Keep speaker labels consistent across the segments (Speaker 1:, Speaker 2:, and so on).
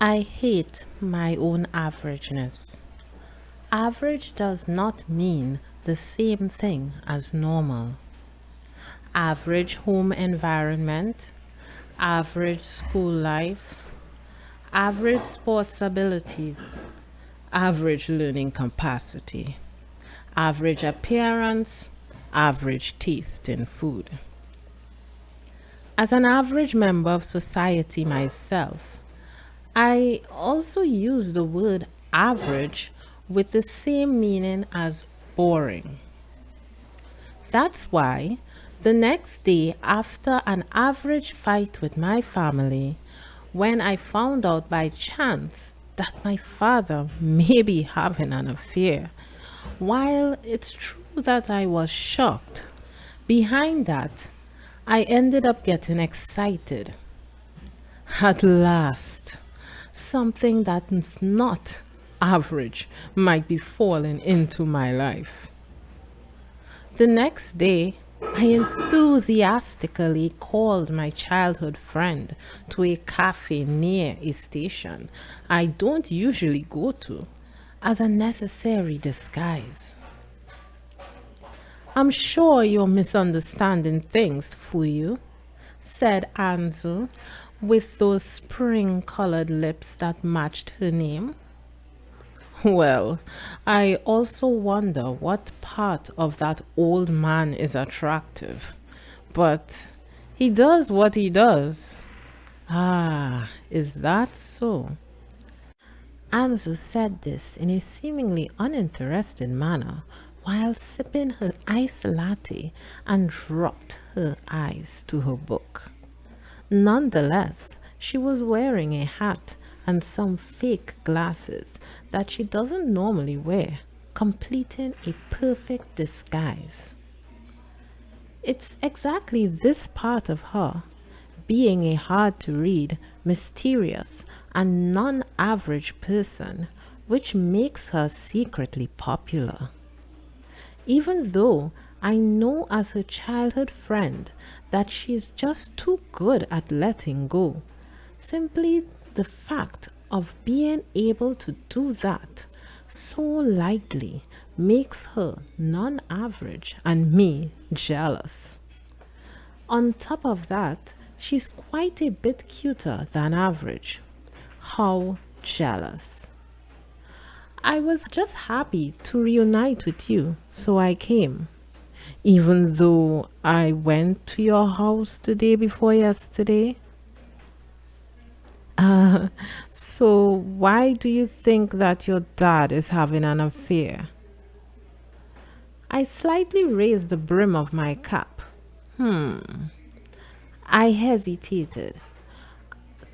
Speaker 1: I hate my own averageness. Average does not mean the same thing as normal. Average home environment, average school life, average sports abilities, average learning capacity, average appearance, average taste in food. As an average member of society myself, I also use the word average with the same meaning as boring. That's why the next day after an average fight with my family, when I found out by chance that my father may be having an affair, while it's true that I was shocked, behind that, I ended up getting excited. At last, something that is not average might be falling into my life. The next day, I enthusiastically called my childhood friend to a cafe near a station I don't usually go to as a necessary disguise. I'm sure you're misunderstanding things, Fuyu, said Anzu with those spring colored lips that matched her name. Well, I also wonder what part of that old man is attractive. But he does what he does. Ah, is that so? Anzu said this in a seemingly uninterested manner while sipping her iced latte and dropped her eyes to her book. Nonetheless, she was wearing a hat and some fake glasses that she doesn't normally wear, completing a perfect disguise. It's exactly this part of her, being a hard to read, mysterious, and non average person, which makes her secretly popular. Even though I know as her childhood friend that she's just too good at letting go. Simply the fact of being able to do that so lightly makes her non average and me jealous. On top of that, she's quite a bit cuter than average. How jealous. I was just happy to reunite with you, so I came. Even though I went to your house the day before yesterday. So why do you think that your dad is having an affair? I slightly raised the brim of my cap. I hesitated,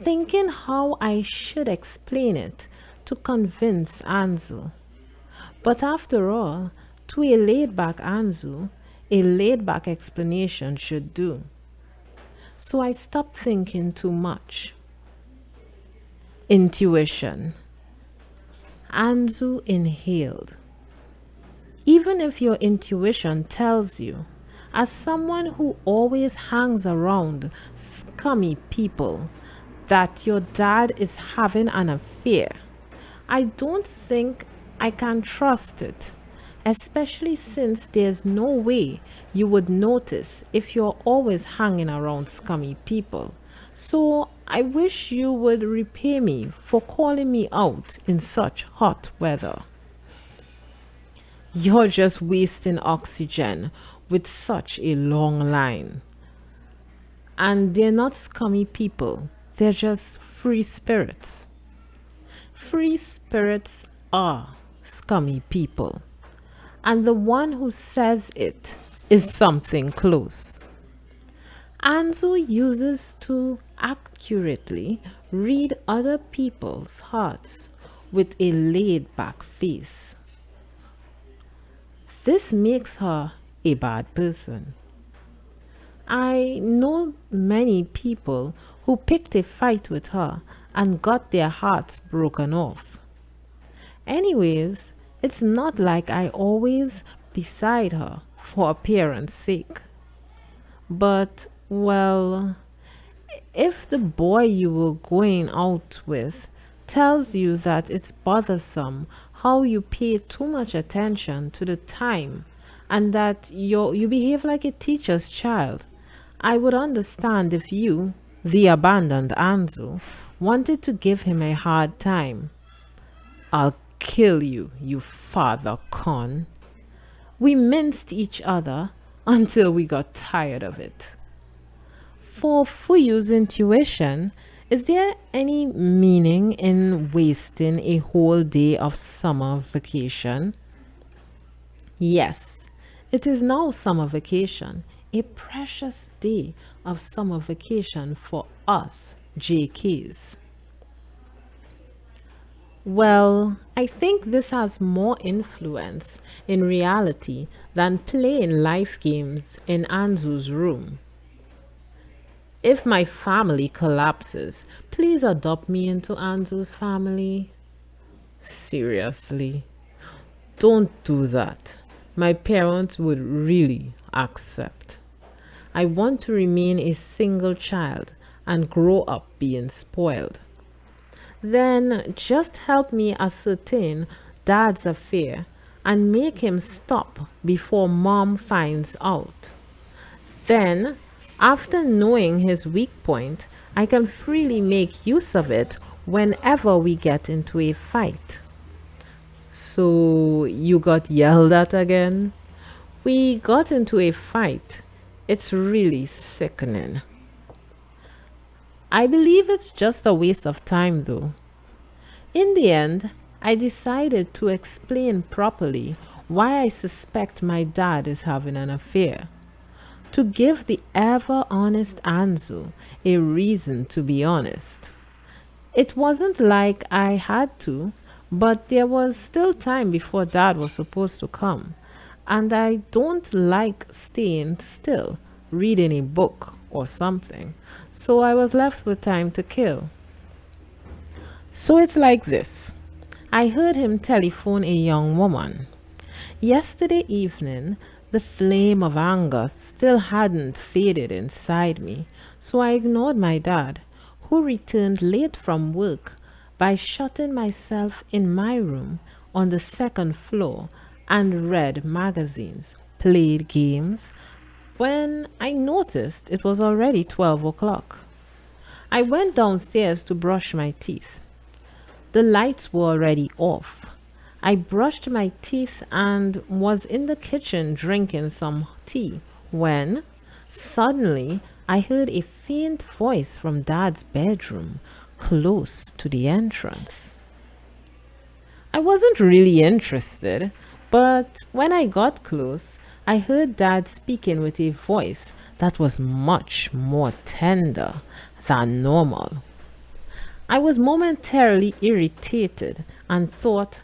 Speaker 1: thinking how I should explain it to convince Anzu. But after all, to a laid back Anzu, a laid back explanation should do. So I stopped thinking too much. Intuition. Anzu inhaled. Even if your intuition tells you, as someone who always hangs around scummy people, that your dad is having an affair, I don't think I can trust it, especially since there's no way you would notice if you're always hanging around scummy people. So I wish you would repay me for calling me out in such hot weather. You're just wasting oxygen with such a long line. And they're not scummy people, they're just free spirits. Free spirits are scummy people. And the one who says it is something close. Anzu uses to accurately read other people's hearts with a laid back face. This makes her a bad person. I know many people who picked a fight with her and got their hearts broken off. Anyways, it's not like I always beside her for appearance sake. But, well, if the boy you were going out with tells you that it's bothersome how you pay too much attention to the time and that you behave like a teacher's child. I would understand if you, the abandoned Anzu, wanted to give him a hard time. I'll kill you, you father con. We minced each other until we got tired of it. For Fuyu's intuition, is there any meaning in wasting a whole day of summer vacation? Yes, it is now summer vacation, a precious day of summer vacation for us JKs. Well, I think this has more influence in reality than playing life games in Anzu's room. If my family collapses, please adopt me into Anzu's family. Seriously, don't do that. My parents would really accept. I want to remain a single child and grow up being spoiled. Then just help me ascertain Dad's affair and make him stop before Mom finds out. Then, after knowing his weak point, I can freely make use of it whenever we get into a fight. So, you got yelled at again? We got into a fight. It's really sickening. I believe it's just a waste of time, though. In the end, I decided to explain properly why I suspect my dad is having an affair, to give the ever honest Anzu a reason to be honest. It wasn't like I had to, but there was still time before Dad was supposed to come, and I don't like staying still, reading a book or something, so I was left with time to kill. So it's like this. I heard him telephone a young woman. Yesterday evening, the flame of anger still hadn't faded inside me, so I ignored my dad, who returned late from work, by shutting myself in my room on the second floor and read magazines, played games, when I noticed it was already 12 o'clock. I went downstairs to brush my teeth. The lights were already off. I brushed my teeth and was in the kitchen drinking some tea when suddenly I heard a faint voice from Dad's bedroom close to the entrance. I wasn't really interested, but when I got close, I heard Dad speaking with a voice that was much more tender than normal. I was momentarily irritated and thought,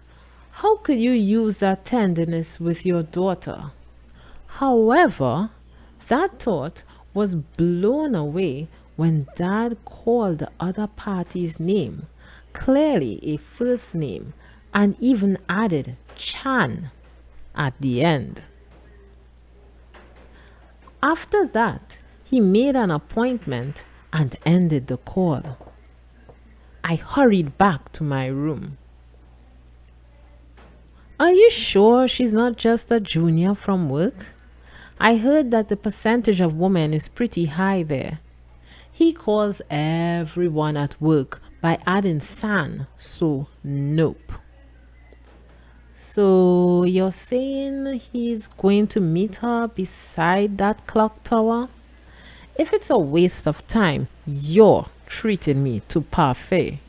Speaker 1: how could you use that tenderness with your daughter? However, that thought was blown away when Dad called the other party's name, clearly a first name, and even added Chan at the end. After that, he made an appointment and ended the call. I hurried back to my room. Are you sure she's not just a junior from work? I heard that the percentage of women is pretty high there. He calls everyone at work by adding san, so nope. So you're saying he's going to meet her beside that clock tower? If it's a waste of time, you're treating me to parfait.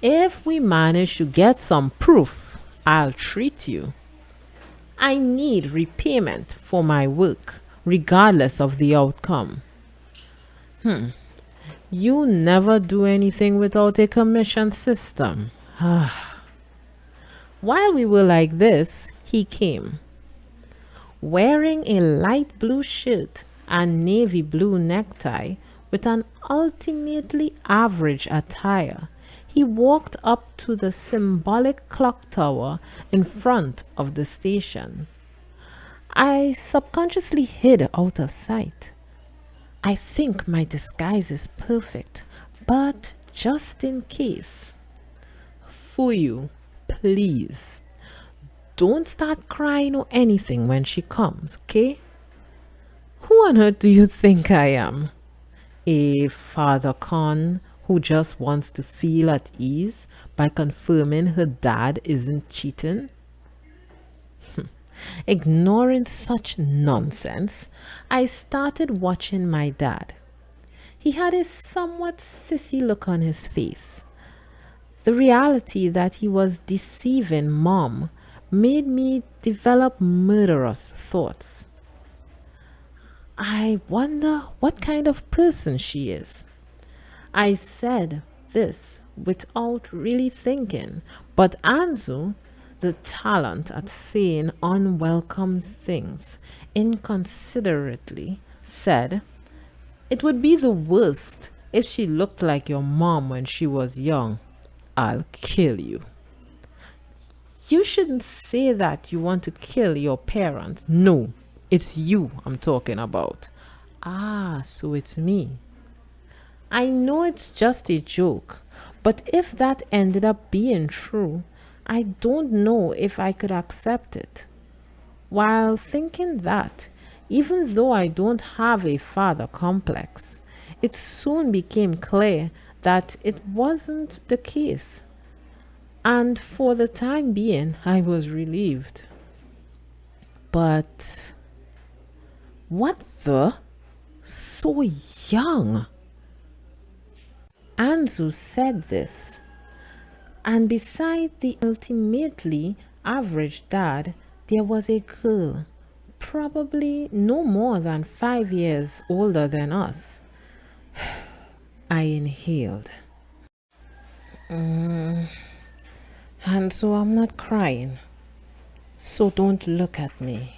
Speaker 1: If we manage to get some proof, I'll treat you. I need repayment for my work, regardless of the outcome. You never do anything without a commission system. While we were like this, he came, wearing a light blue shirt and navy blue necktie with an ultimately average attire. He walked up to the symbolic clock tower in front of the station. I subconsciously hid out of sight. I think my disguise is perfect, but just in case. Fuyu, please. Don't start crying or anything when she comes, okay? Who on earth do you think I am? A father con who just wants to feel at ease by confirming her dad isn't cheating? Ignoring such nonsense, I started watching my dad. He had a somewhat sissy look on his face. The reality that he was deceiving mom made me develop murderous thoughts. I wonder what kind of person she is. I said this without really thinking, but Anzu, the talent at saying unwelcome things inconsiderately, said, "It would be the worst if she looked like your mom when she was young. I'll kill you." You shouldn't say that you want to kill your parents. No, it's you I'm talking about. Ah, so it's me. I know it's just a joke, but if that ended up being true, I don't know if I could accept it. While thinking that, even though I don't have a father complex, it soon became clear that it wasn't the case. And for the time being, I was relieved. But what the? So young. Anzu said this. And beside the ultimately average dad, there was a girl, probably no more than 5 years older than us. I inhaled. And so I'm not crying. So don't look at me.